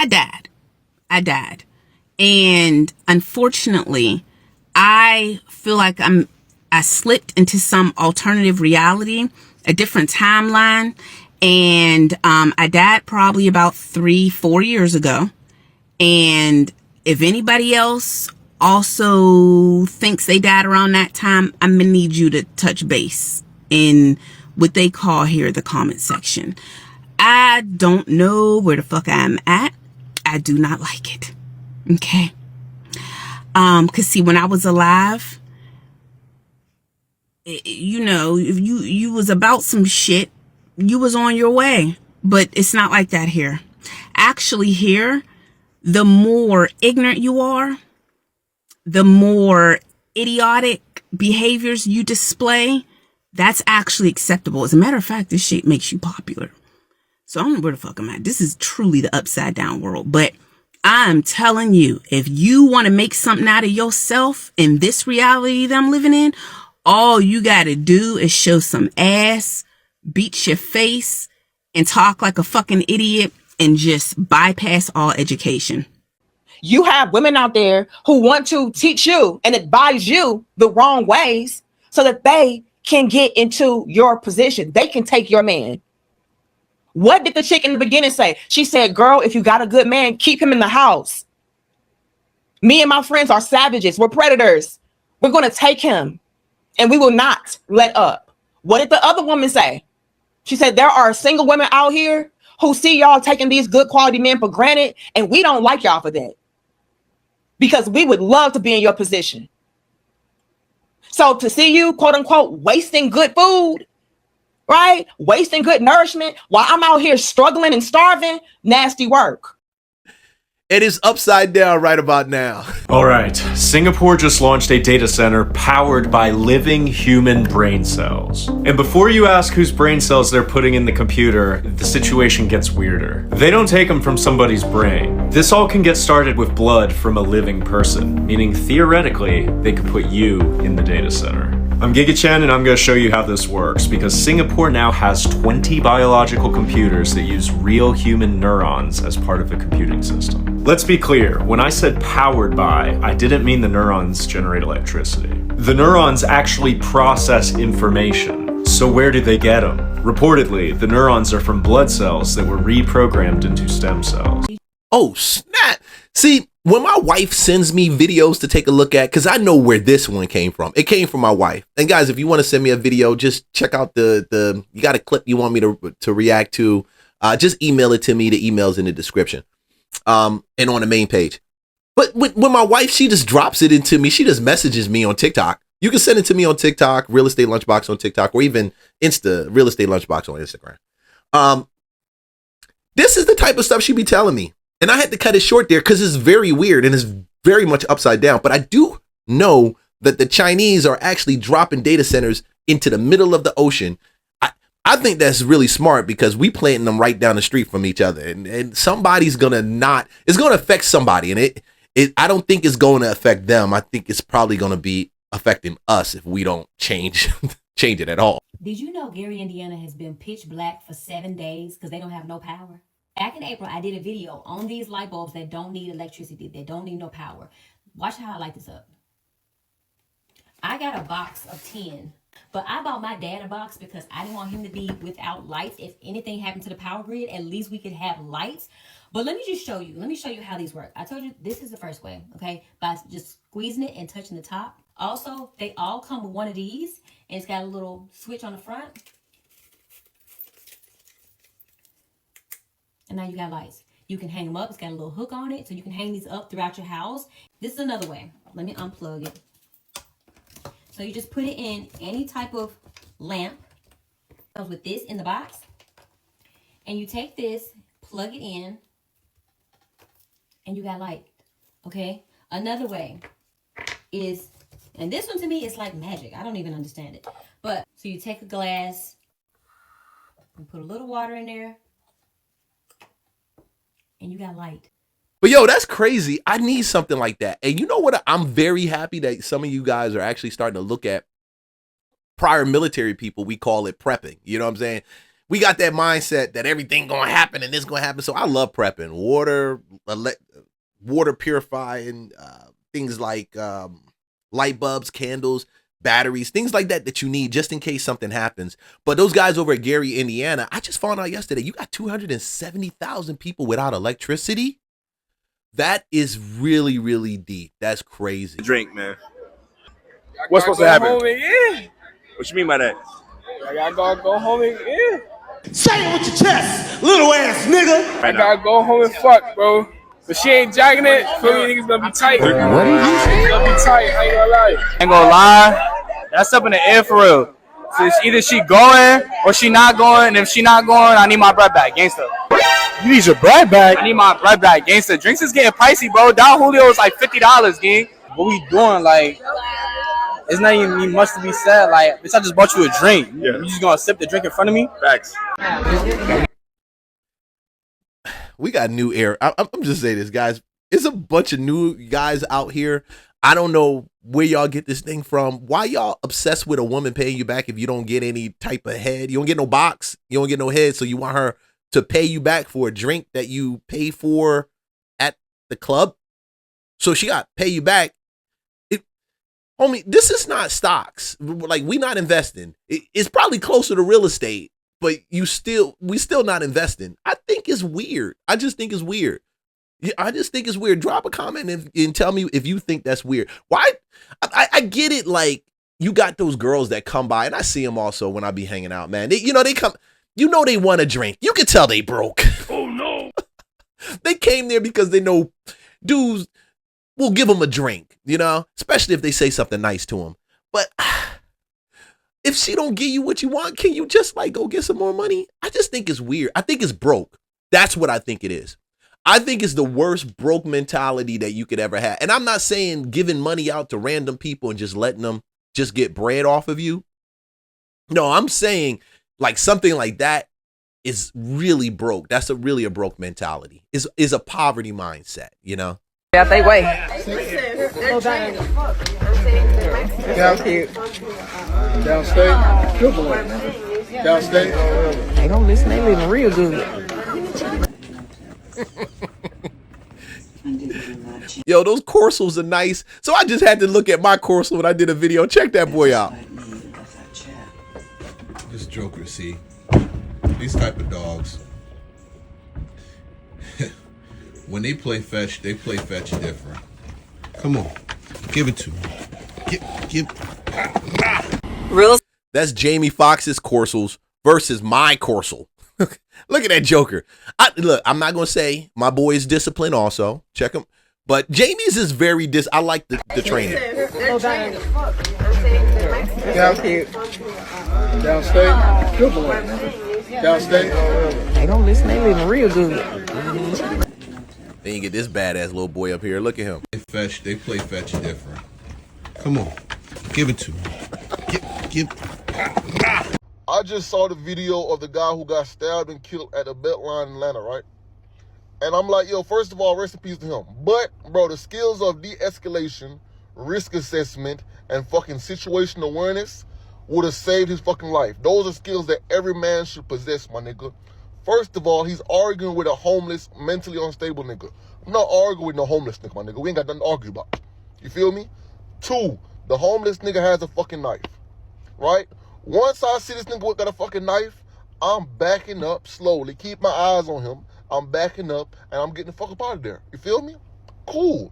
I died. I died. And unfortunately, I feel like I slipped into some alternative reality, a different timeline. And I died probably about 3-4 years ago. And if anybody else also thinks they died around that time, I'm gonna need you to touch base in what they call here the comment section. I don't know where the fuck I'm at. I do not like it. Okay. Cause see, when I was alive, you know, if you was about some shit, you was on your way. But it's not like that here. Actually here, the more ignorant you are, the more idiotic behaviors you display, that's actually acceptable. As a matter of fact, this shit makes you popular. So I don't know where the fuck I'm at. This is truly the upside down world. But I'm telling you, if you want to make something out of yourself in this reality that I'm living in, all you got to do is show some ass, beat your face, and talk like a fucking idiot and just bypass all education. You have women out there who want to teach you and advise you the wrong ways so that they can get into your position. They can take your man. What did the chick in the beginning say? She said, girl, if you got a good man, keep him in the house. Me and my friends are savages. We're predators. We're going to take him and we will not let up. What did the other woman say? She said, there are single women out here who see y'all taking these good quality men for granted, and we don't like y'all for that because we would love to be in your position. So to see you, quote unquote, wasting good food, right? Wasting good nourishment while I'm out here struggling and starving, nasty work. It is upside down right about now. All right, Singapore just launched a data center powered by living human brain cells. And before you ask whose brain cells they're putting in the computer, the situation gets weirder. They don't take them from somebody's brain. This all can get started with blood from a living person, meaning theoretically, they could put you in the data center. I'm Giga Chen and I'm going to show you how this works because Singapore now has 20 biological computers that use real human neurons as part of the computing system. Let's be clear, when I said powered by, I didn't mean the neurons generate electricity. The neurons actually process information. So where do they get them? Reportedly, the neurons are from blood cells that were reprogrammed into stem cells. Oh, snap. See, when my wife sends me videos to take a look at, because I know where this one came from. It came from my wife. And guys, if you want to send me a video, just check out you got a clip you want me to react to, just email it to me. The email's in the description and on the main page. But when my wife, she just drops it into me. She just messages me on TikTok. You can send it to me on TikTok, Real Estate Lunchbox on TikTok, or even Real Estate Lunchbox on Instagram. This is the type of stuff she be telling me. And I had to cut it short there because it's very weird and it's very much upside down. But I do know that the Chinese are actually dropping data centers into the middle of the ocean. I think that's really smart because we planting them right down the street from each other. And somebody's going to it's going to affect somebody. And I don't think it's going to affect them. I think it's probably going to be affecting us if we don't change it at all. Did you know Gary, Indiana has been pitch black for 7 days because they don't have no power? Back in April, I did a video on these light bulbs that don't need electricity, that don't need no power. Watch how I light this up. I got a box of 10, but I bought my dad a box because I didn't want him to be without lights. If anything happened to the power grid, at least we could have lights. But let me just show you. Let me show you how these work. I told you this is the first way, okay? By just squeezing it and touching the top. Also, they all come with one of these, and it's got a little switch on the front. And now you got lights. You can hang them up. It's got a little hook on it, so you can hang these up throughout your house. This is another way. Let me unplug it. So you just put it in any type of lamp. Comes with this in the box. And you take this, plug it in, and you got light. Okay? Another way is, and this one to me is like magic. I don't even understand it. But, so you take a glass and put a little water in there. And you got light. But yo, that's crazy. I need something like that. And you know what? I'm very happy that some of you guys are actually starting to look at prior military people. We call it prepping. You know what I'm saying? we got that mindset that everything gonna happen and this gonna happen. So I love prepping. Water purifying, things like light bulbs, candles, batteries, things like that you need just in case something happens. But those guys over at Gary, Indiana, I just found out yesterday, you got 270,000 people without electricity. That is really, really deep. That's crazy. Drink, man. What's supposed to happen? Home and, yeah. What you mean by that? I gotta go home and yeah. Say it with your chest, little ass nigga. I gotta go home and fuck, bro. But she ain't jacking it. Feel me, niggas gonna be tight. What did you say? It's gonna be tight. I ain't gonna lie. Ain't gonna lie. That's up in the air for real. So it's either she going or she not going. And if she not going, I need my bread back, gangsta. You need your bread back? I need my bread back, gangsta. Drinks is getting pricey, bro. Don Julio is like $50, gang. What we doing, like, it's not even much to be said. Like, bitch, I just bought you a drink. Yeah. You just gonna sip the drink in front of me? Facts. We got new air. I'm just saying this, guys. It's a bunch of new guys out here. I don't know where y'all get this thing from. Why y'all obsessed with a woman paying you back if you don't get any type of head? You don't get no box. You don't get no head. So you want her to pay you back for a drink that you pay for at the club? So she got to pay you back. Homie, this is not stocks. Like, we not investing. It's probably closer to real estate, but we still not investing. I think it's weird. I just think it's weird. I just think it's weird. Drop a comment and tell me if you think that's weird. Why? I get it. Like, you got those girls that come by, and I see them also when I be hanging out, man. They come, they want a drink. You can tell they broke. Oh, no. They came there because they know dudes will give them a drink, especially if they say something nice to them. But if she don't give you what you want, can you just go get some more money? I just think it's weird. I think it's broke. That's what I think it is. I think it's the worst broke mentality that you could ever have. And I'm not saying giving money out to random people and just letting them just get bread off of you. No, I'm saying something like that is really broke. That's really a broke mentality. Is a poverty mindset, Yeah, they wait. Downstate. Good boy. Downstate. They don't listen. They living real good. Yo, those Corsals are nice. So I just had to look at my Corsal when I did a video. Check that boy out. This Joker, see, these type of dogs, when they play fetch different. Come on, give it to me. Give. Real. That's Jamie Foxx's Corsals versus my Corsal. Look at that Joker. I'm not going to say my boy is disciplined also. Check him. But Jamie's is very I like the training. Downstate. Good boy. Downstate. They don't listen. They living real good. They ain't get this badass little boy up here. Look at him. They play fetch different. Come on, give it to me. Give. I just saw the video of the guy who got stabbed and killed at the Beltline in Atlanta, right? And I'm like, yo, first of all, rest in peace to him. But, bro, the skills of de-escalation, risk assessment, and fucking situational awareness would have saved his fucking life. Those are skills that every man should possess, my nigga. First of all, he's arguing with a homeless, mentally unstable nigga. I'm not arguing with no homeless nigga, my nigga. We ain't got nothing to argue about. You feel me? 2, the homeless nigga has a fucking knife, right? Once I see this nigga got a fucking knife, I'm backing up slowly. Keep my eyes on him. I'm backing up, and I'm getting the fuck up out of there. You feel me? Cool.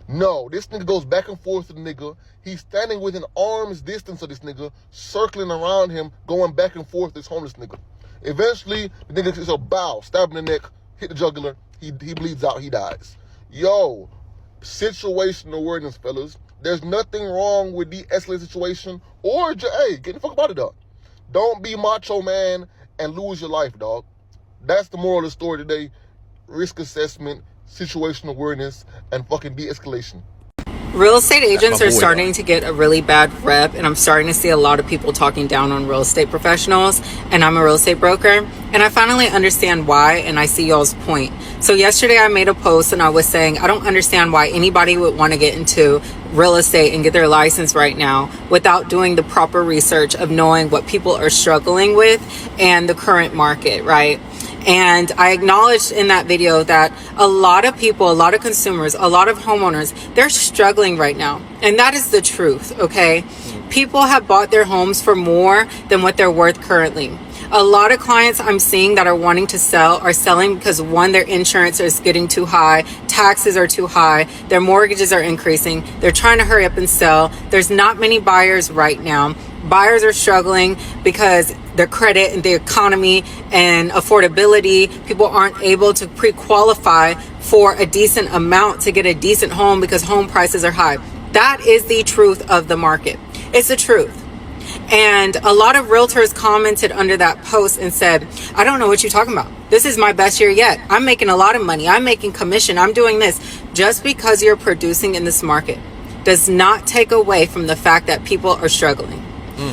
No, this nigga goes back and forth to the nigga. He's standing within arm's distance of this nigga, circling around him, going back and forth this homeless nigga. Eventually, the nigga gets a bow, stab in the neck, hit the jugular. He bleeds out. He dies. Yo, situational awareness, fellas. There's nothing wrong with de-escalating situation or, hey, get the fuck out of there. Don't be macho, man, and lose your life, dog. That's the moral of the story today. Risk assessment, situational awareness, and fucking de-escalation. Real estate agents my are boy, starting though. to get a really bad rep, and I'm starting to see a lot of people talking down on real estate professionals, and I'm a real estate broker, and I finally understand why, and I see y'all's point. So yesterday I made a post and I was saying, I don't understand why anybody would want to get into real estate and get their license right now without doing the proper research of knowing what people are struggling with and the current market, right? And I acknowledged in that video that a lot of people, a lot of consumers, a lot of homeowners, they're struggling right now. And that is the truth, okay? People have bought their homes for more than what they're worth currently. A lot of clients I'm seeing that are wanting to sell are selling because one, their insurance is getting too high, taxes are too high, their mortgages are increasing, they're trying to hurry up and sell. There's not many buyers right now. Buyers are struggling because their credit and the economy and affordability, people aren't able to pre-qualify for a decent amount to get a decent home because home prices are high. That is the truth of the market. It's the truth. And a lot of realtors commented under that post and said, I don't know what you're talking about. This is my best year yet. I'm making a lot of money. I'm making commission. I'm doing this. Just because you're producing in this market does not take away from the fact that people are struggling.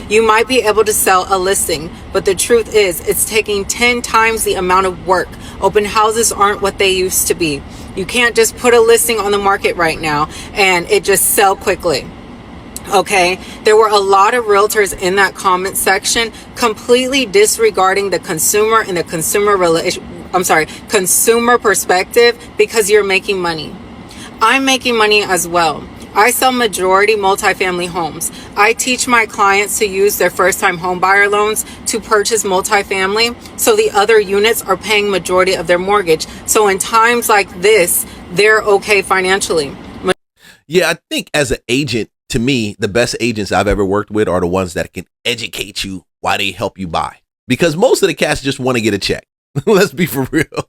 You might be able to sell a listing, but the truth is it's taking 10 times the amount of work. Open houses aren't what they used to be. You can't just put a listing on the market right now and it just sell quickly. Okay, there were a lot of realtors in that comment section completely disregarding the consumer and the consumer perspective because you're making money. I'm making money as well. I sell majority multifamily homes. I teach my clients to use their first-time home buyer loans to purchase multifamily, so the other units are paying majority of their mortgage. So in times like this, they're okay financially. Yeah, I think as an agent, to me, the best agents I've ever worked with are the ones that can educate you while they help you buy. Because most of the cats just want to get a check. Let's be for real.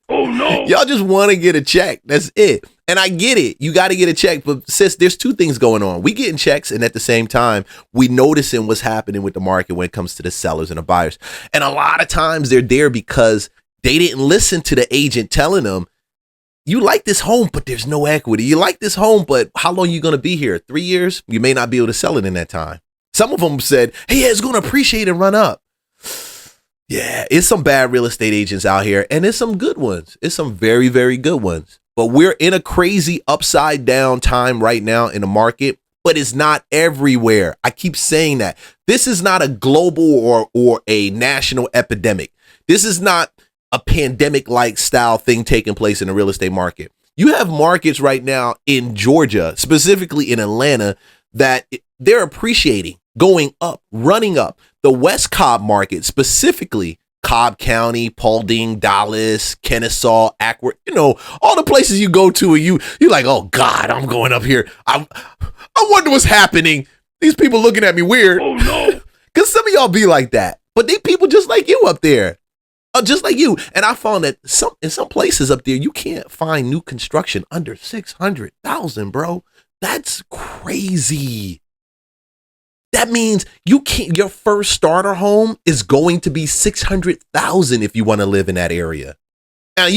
Oh no. Y'all just want to get a check. That's it. And I get it. You got to get a check. But sis, there's two things going on. We getting checks, and at the same time, we noticing what's happening with the market when it comes to the sellers and the buyers. And a lot of times they're there because they didn't listen to the agent telling them, you like this home, but there's no equity. You like this home, but how long are you going to be here? 3 years? You may not be able to sell it in that time. Some of them said, hey, it's going to appreciate and run up. Yeah, it's some bad real estate agents out here, and it's some good ones. It's some very, very good ones. But we're in a crazy upside down time right now in the market, but it's not everywhere. I keep saying that. This is not a global or a national epidemic. This is not a pandemic-like style thing taking place in the real estate market. You have markets right now in Georgia, specifically in Atlanta, that they're appreciating, going up, running up. The West Cobb market, specifically Cobb County, Paulding, Dallas, Kennesaw, Acworth, all the places you go to and you're like, oh God, I'm going up here. I wonder what's happening. These people looking at me weird. Oh no. Because some of y'all be like that, but they people just like you up there. Just like you. And I found that in some places up there, you can't find new construction under 600,000, bro. That's crazy. That means your first starter home is going to be 600,000 if you want to live in that area. Now,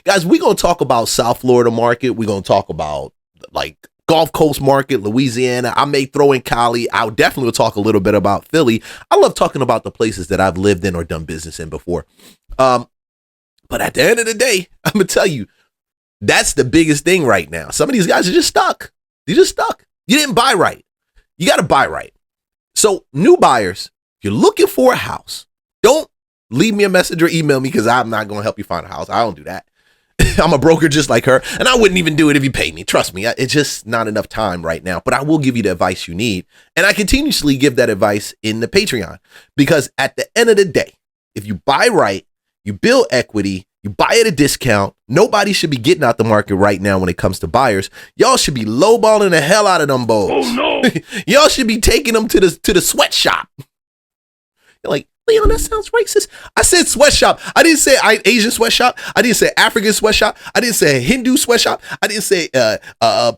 guys, we're going to talk about South Florida market. We're going to talk about like Gulf Coast market, Louisiana. I may throw in Cali. I'll definitely talk a little bit about Philly. I love talking about the places that I've lived in or done business in before. But at the end of the day, I'm going to tell you, that's the biggest thing right now. Some of these guys are just stuck. They're just stuck. You didn't buy right. You got to buy right. So new buyers, if you're looking for a house, don't leave me a message or email me because I'm not going to help you find a house. I don't do that. I'm a broker just like her, and I wouldn't even do it if you paid me. Trust me, it's just not enough time right now, but I will give you the advice you need. And I continuously give that advice in the Patreon because at the end of the day, if you buy right, you build equity, you buy at a discount, nobody should be getting out the market right now when it comes to buyers. Y'all should be lowballing the hell out of them boys. Oh no. Y'all should be taking them to the sweatshop. You're like, Leon, that sounds racist. I said sweatshop. I didn't say Asian sweatshop. I didn't say African sweatshop. I didn't say Hindu sweatshop. I didn't say I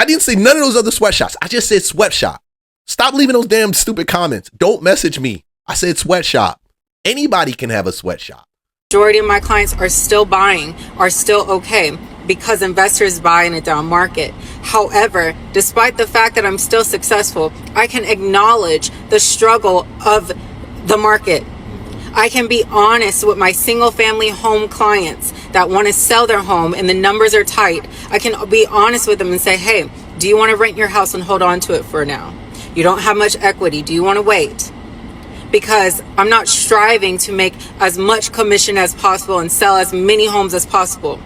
didn't say none of those other sweatshops. I just said sweatshop. Stop leaving those damn stupid comments. Don't message me. I said sweatshop. Anybody can have a sweatshop. Majority of my clients are still buying, are still okay. because investors buy in a down market. However, despite the fact that I'm still successful, I can acknowledge the struggle of the market. I can be honest with my single family home clients that want to sell their home and the numbers are tight. I can be honest with them and say, hey, do you want to rent your house and hold on to it for now? You don't have much equity. Do you want to wait? Because I'm not striving to make as much commission as possible and sell as many homes as possible.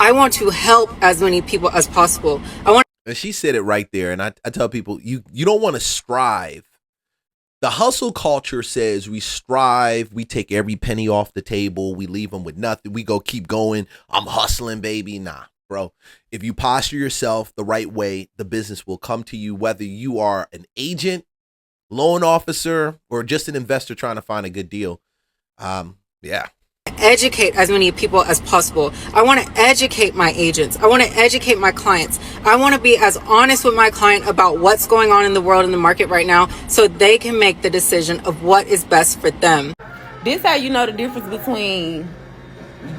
I want to help as many people as possible. And she said it right there. And I tell people, you don't want to strive. The hustle culture says we strive, we take every penny off the table, we leave them with nothing, we go keep going. I'm hustling, baby. Nah, bro. If you posture yourself the right way, the business will come to you, whether you are an agent, loan officer, or just an investor trying to find a good deal. Yeah. Educate as many people as possible. I want to educate my agents. I want to educate my clients. I want to be as honest with my client about what's going on in the world, in the market right now, so they can make the decision of what is best for them. This how you know the difference between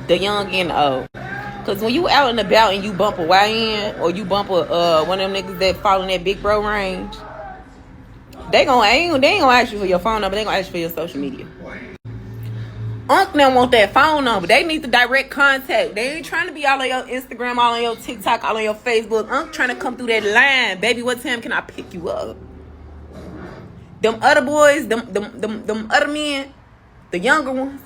the young and the old. Because when you out and about and you bump a YN or you bump a one of them niggas that fall in that big bro range, they ain't gonna ask you for your phone number. They gonna ask you for your social media. Unc don't want that phone number. They need the direct contact. They ain't trying to be all on your Instagram, all on your TikTok, all on your Facebook. Unc trying to come through that line. Baby, what time can I pick you up? Them other boys, them other men, the younger ones,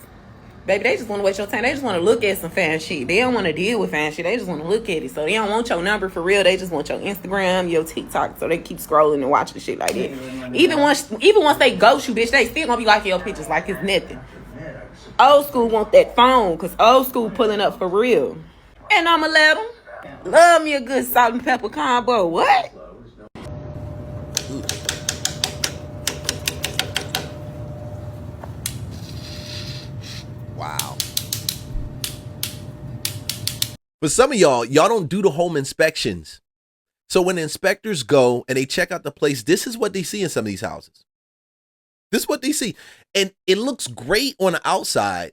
baby, they just want to waste your time. They just want to look at some fan shit. They don't want to deal with fan shit. They just want to look at it. So they don't want your number for real. They just want your Instagram, your TikTok. So they keep scrolling and watching shit like that. Even once they ghost you, bitch, they still gonna be liking your pictures like it's nothing. Old school want that phone, because old school pulling up for real. And I'ma let them. Love me a good salt and pepper combo. What? Wow. For some of y'all don't do the home inspections. So when the inspectors go and they check out the place, this is what they see in some of these houses. This is what they see. And it looks great on the outside,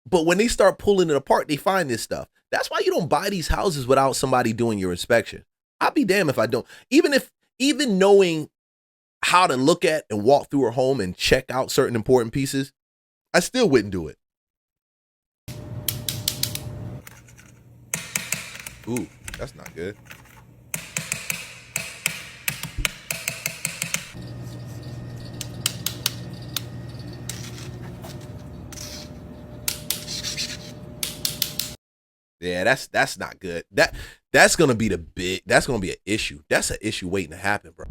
but when they start pulling it apart, they find this stuff. That's why you don't buy these houses without somebody doing your inspection. I'll be damned if I don't. Even knowing how to look at and walk through a home and check out certain important pieces, I still wouldn't do it. Ooh, that's not good. Yeah, that's not good. That's gonna be an issue. That's an issue waiting to happen, bro.